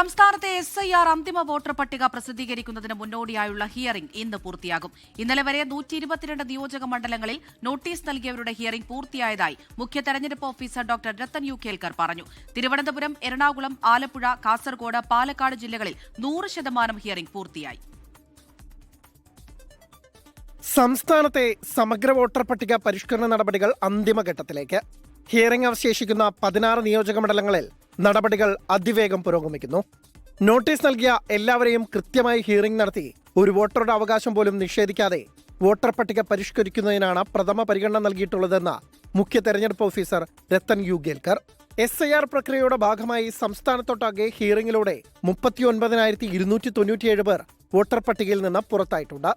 സംസ്ഥാനത്തെ SIR അന്തിമ voter പട്ടിക പ്രസിദ്ധീകരിക്കുന്നതിന് മുന്നോടിയായുള്ള ഹിയറിംഗ് ഇന്ന് പൂർത്തിയാകും. ഇന്നലെ വരെ 122 നിയോജക മണ്ഡലങ്ങളിൽ നോട്ടീസ് നൽകിയവരുടെ ഹിയറിംഗ് പൂർത്തിയായതായി മുഖ്യ തെരഞ്ഞെടുപ്പ് officer doctor Rathan U Kelkar പറഞ്ഞു. തിരുവനന്തപുരം, എറണാകുളം, ആലപ്പുഴ, കാസർഗോഡ്, പാലക്കാട് ജില്ലകളിൽ 100% ഹിയറിംഗ് പൂർത്തിയായി. സംസ്ഥാനത്തെ സമഗ്ര വോട്ടർ പട്ടിക പരിഷ്കരണ നടപടികൾ അന്തിമഘട്ടത്തിലേക്ക്. ഹിയറിംഗ് അവശേഷിക്കുന്ന 16 നിയോജക മണ്ഡലങ്ങളിൽ നടപടികൾ അതിവേഗം പുരോഗമിക്കുന്നു. നോട്ടീസ് നൽകിയ എല്ലാവരെയും കൃത്യമായി ഹിയറിംഗ് നടത്തി ഒരു വോട്ടറുടെ അവകാശം പോലും നിഷേധിക്കാതെ വോട്ടർ പട്ടിക പരിഷ്കരിക്കുന്നതിനാണ് പ്രഥമ പരിഗണന നൽകിയിട്ടുള്ളതെന്ന് മുഖ്യ തെരഞ്ഞെടുപ്പ് officer Rathan U Kelkar. SIR പ്രക്രിയയുടെ ഭാഗമായി സംസ്ഥാനത്തൊട്ടാകെ ഹിയറിംഗിലൂടെ 39,297 പേർ വോട്ടർ പട്ടികയിൽ നിന്ന് പുറത്തായിട്ടുണ്ട്.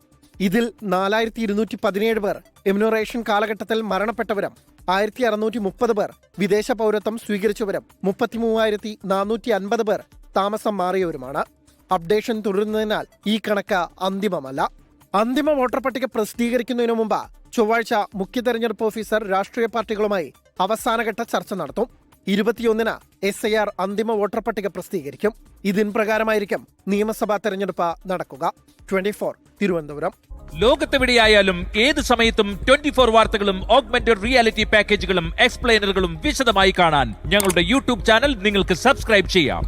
ഇതിൽ 4,217 പേർ എമ്യൂണറേഷൻ കാലഘട്ടത്തിൽ മരണപ്പെട്ടവരും 1,630 പേർ വിദേശ പൗരത്വം സ്വീകരിച്ചവരും 33,450 പേർ താമസം മാറിയവരുമാണ്. അപ്ഡേഷൻ തുടരുന്നതിനാൽ ഈ കണക്ക് അന്തിമമല്ല. അന്തിമ വോട്ടർ പട്ടിക പ്രസിദ്ധീകരിക്കുന്നതിനു മുമ്പ് ചൊവ്വാഴ്ച മുഖ്യ തെരഞ്ഞെടുപ്പ് ഓഫീസർ രാഷ്ട്രീയ പാർട്ടികളുമായി അവസാനഘട്ട ചർച്ച നടത്തും. 21-ന് SIR അന്തിമ വോട്ടർ പട്ടിക പ്രസിദ്ധീകരിക്കും. ഇതിൻ പ്രകാരമായിരിക്കും നിയമസഭാ തെരഞ്ഞെടുപ്പ് നടക്കുക. 24 തിരുവനന്തപുരം. ലോകത്തെവിടെയായാലും ഏത് സമയത്തും 24 വാർത്തകളും ഓഗ്മെന്റഡ് റിയാലിറ്റി പാക്കേജുകളും എക്സ്പ്ലെയിനറുകളും വിശദമായി കാണാൻ ഞങ്ങളുടെ യൂട്യൂബ് ചാനൽ നിങ്ങൾക്ക് സബ്സ്ക്രൈബ് ചെയ്യാം.